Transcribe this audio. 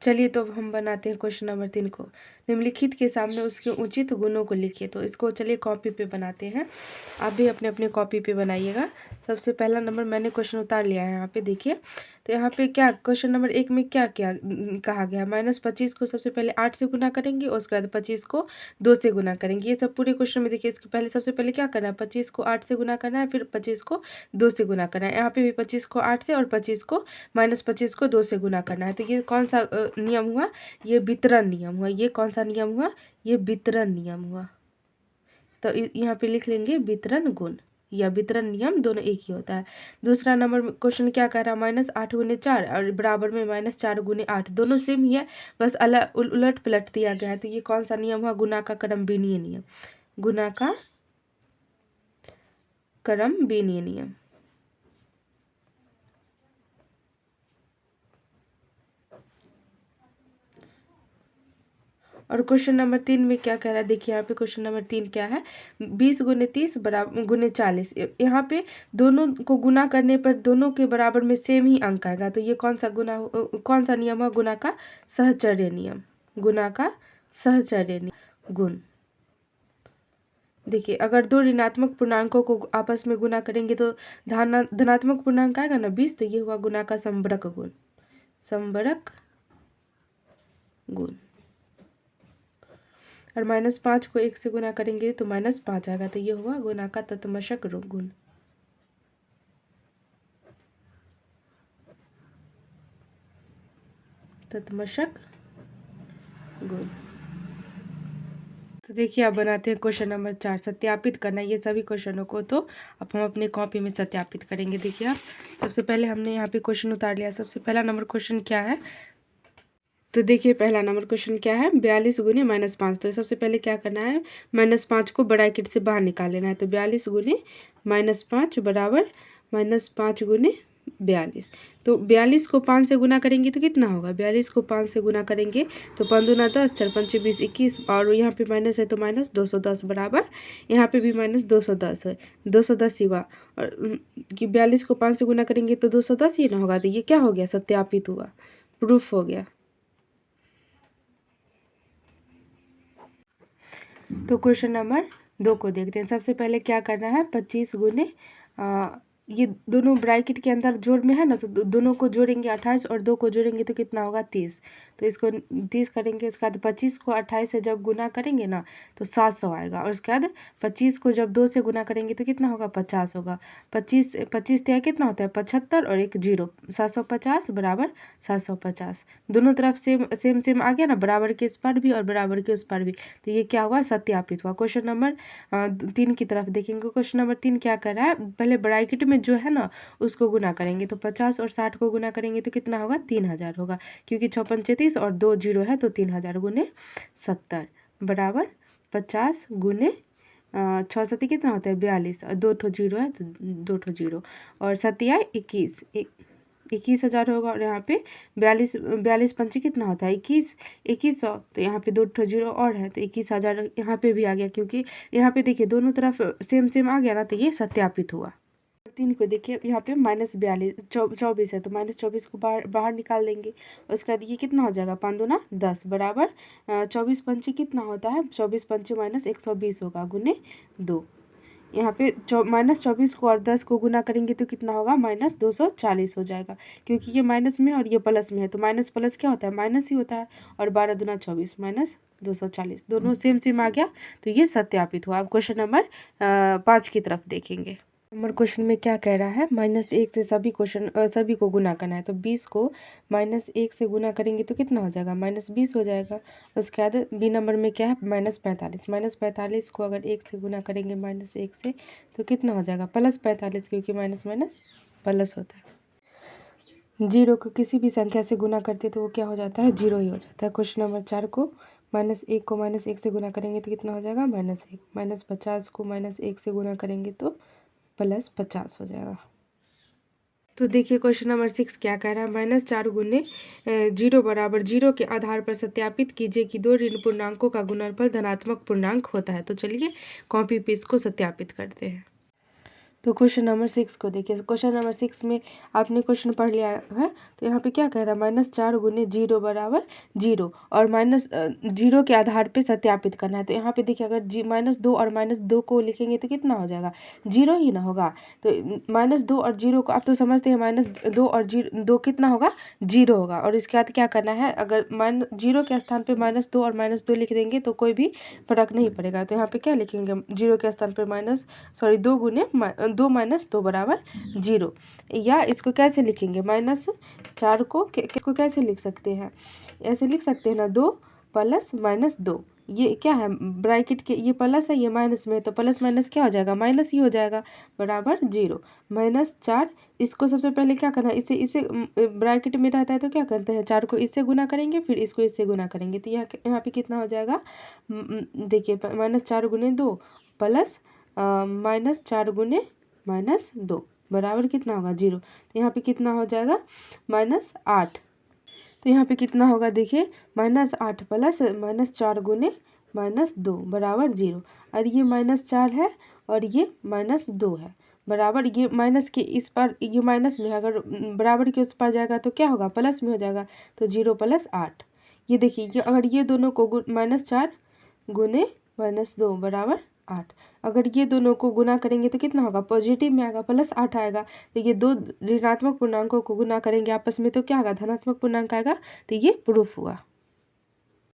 चलिए तो अब हम बनाते हैं क्वेश्चन नंबर 3 को। निम्नलिखित के सामने उसके उचित गुणों को लिखिए। तो इसको चलिए कॉपी पे बनाते हैं। आप भी अपने अपने कॉपी पे बनाइएगा। सबसे पहला नंबर मैंने क्वेश्चन उतार लिया है, यहाँ पे देखिए। तो यहाँ पे क्या क्वेश्चन नंबर 1 में क्या क्या कहा गया है, -25 को सबसे पहले 8 से गुना करेंगे और उसके बाद 25 को 2 से गुना करेंगे। ये सब पूरे क्वेश्चन में देखिए, इसके पहले सबसे पहले क्या करना है, 25 को 8 से गुना करना है, फिर 25 को 2 से गुना करना है। यहाँ पे भी 25 को 8 से और 25 को -25 को 2 से गुना करना है। तो ये कौन सा नियम हुआ, ये वितरण नियम हुआ। ये कौन सा नियम हुआ, ये वितरण नियम हुआ। तो यहाँ पे लिख लेंगे वितरण गुण या वितरण नियम, दोनों एक ही होता है। दूसरा नंबर क्वेश्चन क्या कह रहा है, -8 गुने 4 और बराबर में -4 गुने 8, दोनों सेम ही है, बस अलग उलट पलट दिया गया है। तो ये कौन सा नियम हुआ, गुणा का क्रम विनीय नियम, गुणा का क्रम विनीय नियम। और क्वेश्चन नंबर 3 में क्या कह रहा है, देखिए यहाँ पे क्वेश्चन नंबर 3 क्या है, 20 गुने 30 बराबर गुने 40। यहाँ पे दोनों को गुना करने पर दोनों के बराबर में सेम ही अंक आएगा। तो ये कौन सा कौन सा नियम है, गुना का सहचर्य नियम, गुना का सहचर्य नियम। गुण देखिए, अगर दो ऋणात्मक पूर्णांकों को आपस में गुना करेंगे तो धनात्मक पूर्णांक आएगा ना 20। तो ये हुआ गुना का संबरक गुण, संबरक गुण। और -5 को 1 से गुना करेंगे तो -5 आएगा। तो ये हुआ गुना का तत्मशक गुण। तत्मशक गुण। तो देखिए आप बनाते हैं क्वेश्चन नंबर 4, सत्यापित करना है ये सभी क्वेश्चनों को। तो अब हम अपने कॉपी में सत्यापित करेंगे। देखिए आप, सबसे पहले हमने यहाँ पे क्वेश्चन उतार लिया। सबसे पहला नंबर क्वेश्चन क्या है, तो देखिए पहला नंबर क्वेश्चन क्या है, 42 गुने -5। तो सबसे पहले क्या करना है, -5 को ब्रैकेट से बाहर निकाल लेना है। तो 42 गुने -5 बराबर -5 गुने 42। तो 42 को 5 से गुना करेंगे तो कितना होगा, 42 को 5 से गुना करेंगे तो 5 दूना 10, 4 पंचे 20, 21। और यहाँ पे माइनस है तो -210 बराबर, यहाँ पे भी -210 है, 210 ही हुआ। और कि 42 को 5 से गुना करेंगे तो 210 ही ना होगा। तो ये क्या हो गया, सत्यापित हुआ, प्रूफ हो गया। तो क्वेश्चन नंबर 2 को देखते हैं। सबसे पहले क्या करना है, 25 गुने ये दोनों ब्रैकेट के अंदर जोड़ में है ना, तो दोनों को जोड़ेंगे 28 और 2 को जोड़ेंगे तो कितना होगा 30। तो इसको 30 करेंगे, उसके बाद 25 को 28 से जब गुना करेंगे ना तो 700 आएगा। और उसके बाद 25 को जब 2 से गुना करेंगे तो कितना होगा, 50 होगा। 25 25 क्या कितना होता है 75 और एक जीरो, 750 बराबर 750। दोनों तरफ सेम सेम सेम आ गया ना, बराबर के इस पर भी और बराबर के उस पर भी। तो ये क्या हुआ, सत्यापित हुआ। क्वेश्चन नंबर 3 की तरफ देखेंगे। क्वेश्चन नंबर 3 क्या कर रहा है, पहले ब्रैकेट में जो है ना उसको गुना करेंगे। तो 50 और 60 को गुना करेंगे तो कितना होगा, 3000 होगा, क्योंकि 6 पंचे 30 और 2 जीरो है तो 3000 गुने 70 बराबर 50 गुने 6 सती कितना होता है 42 और 2 ठो जीरो है तो 2 ठो जीरो और सतिया 21, 21,000 होगा। और यहाँ पे 42 पंचे कितना होता है 21, 2100। तो यहाँ पे 2 ठो जीरो और है तो 21,000 यहाँ पे भी आ गया, क्योंकि यहाँ पे देखिए दोनों तरफ सेम सेम आ गया ना, तो ये सत्यापित हुआ। 3 को देखिए, यहाँ पे -24 है तो -24 को बाहर निकाल देंगे। उसके बाद ये कितना हो जाएगा, 5 दूना 10 बराबर 24 पंचे कितना होता है, 24 पंचे -120 होगा गुने 2। यहाँ पे -24 को और 10 को गुना करेंगे तो कितना होगा, -240 हो जाएगा, क्योंकि ये माइनस में और ये प्लस में है। तो माइनस प्लस क्या होता है, माइनस ही होता है। और 12 दूना 24 -240, दोनों सेम सेम आ गया। तो ये सत्यापित हुआ। अब क्वेश्चन नंबर 5 की तरफ देखेंगे। नंबर क्वेश्चन में क्या कह रहा है, -1 से सभी को गुना करना है। तो 20 को -1 से गुना करेंगे तो कितना हो जाएगा, -20 हो जाएगा। उसके बाद बी नंबर में क्या है, -45। -45 को अगर 1 से गुना करेंगे -1 से तो कितना हो जाएगा, +45, क्योंकि माइनस माइनस प्लस होता है। जीरो को किसी भी संख्या से गुना करते तो वो क्या हो जाता है, जीरो ही हो जाता है। क्वेश्चन नंबर 4 को -1 को -1 से गुना करेंगे तो कितना हो जाएगा, -1। -50 को -1 से गुना करेंगे तो +50 हो जाएगा। तो देखिए क्वेश्चन नंबर 6 क्या कह रहा है, -4 गुने 0 बराबर 0 के आधार पर सत्यापित कीजिए कि दो ऋण पूर्णांकों का गुणनफल धनात्मक पूर्णांक होता है। तो चलिए कॉपी पे इसको सत्यापित करते हैं। तो क्वेश्चन नंबर 6 को देखिए। क्वेश्चन नंबर 6 में आपने क्वेश्चन पढ़ लिया है। तो यहाँ पे क्या कह रहा है, -4 गुने 0 बराबर 0 और -0 के आधार पे सत्यापित करना है। तो यहाँ पे देखिए, अगर -2 और -2 को लिखेंगे तो कितना हो जाएगा, 0 ही ना होगा। तो -2 और 0 को आप तो समझते हैं, -2 और 2 कितना होगा, 0 होगा। और इसके बाद क्या करना है, अगर 0 के स्थान पे -2 और -2 लिख देंगे तो कोई भी फर्क नहीं पड़ेगा। तो यहाँ पे क्या लिखेंगे, 0 के स्थान पे 2 गुने 2 - 2 बराबर 0। या इसको कैसे लिखेंगे, -4 को इसको कैसे लिख सकते हैं, ऐसे लिख सकते हैं ना, 2 प्लस -2। ये क्या है, ब्रैकेट के ये प्लस है, ये माइनस में है, तो प्लस माइनस क्या हो जाएगा, माइनस ही हो जाएगा, बराबर 0। -4, इसको सबसे पहले क्या करना है, इसे ब्रैकेट में रहता है तो क्या करते हैं, 4 को इससे गुना करेंगे, फिर इसको इससे गुना करेंगे। तो यहाँ पे कितना हो जाएगा, देखिए -4 गुने 2 प्लस -4 गुने -2 बराबर कितना होगा, 0। तो यहाँ पे कितना हो जाएगा, -8। तो यहाँ पे कितना होगा, देखिए -8 प्लस -4 गुने -2 बराबर 0। और ये -4 है और ये -2 है, बराबर ये माइनस के इस पर, ये माइनस में है, अगर बराबर के उस पर जाएगा तो क्या होगा, प्लस में हो जाएगा। तो 0 + 8। ये देखिए, ये अगर ये दोनों को -4 गुने -2 बराबर 8, अगर ये दोनों को गुना करेंगे तो कितना होगा, पॉजिटिव में आएगा, +8 आएगा। तो ये दो ऋणात्मक पूर्णांकों को गुना करेंगे आपस में तो क्या आएगा, धनात्मक पूर्णांक आएगा। तो ये प्रूफ हुआ।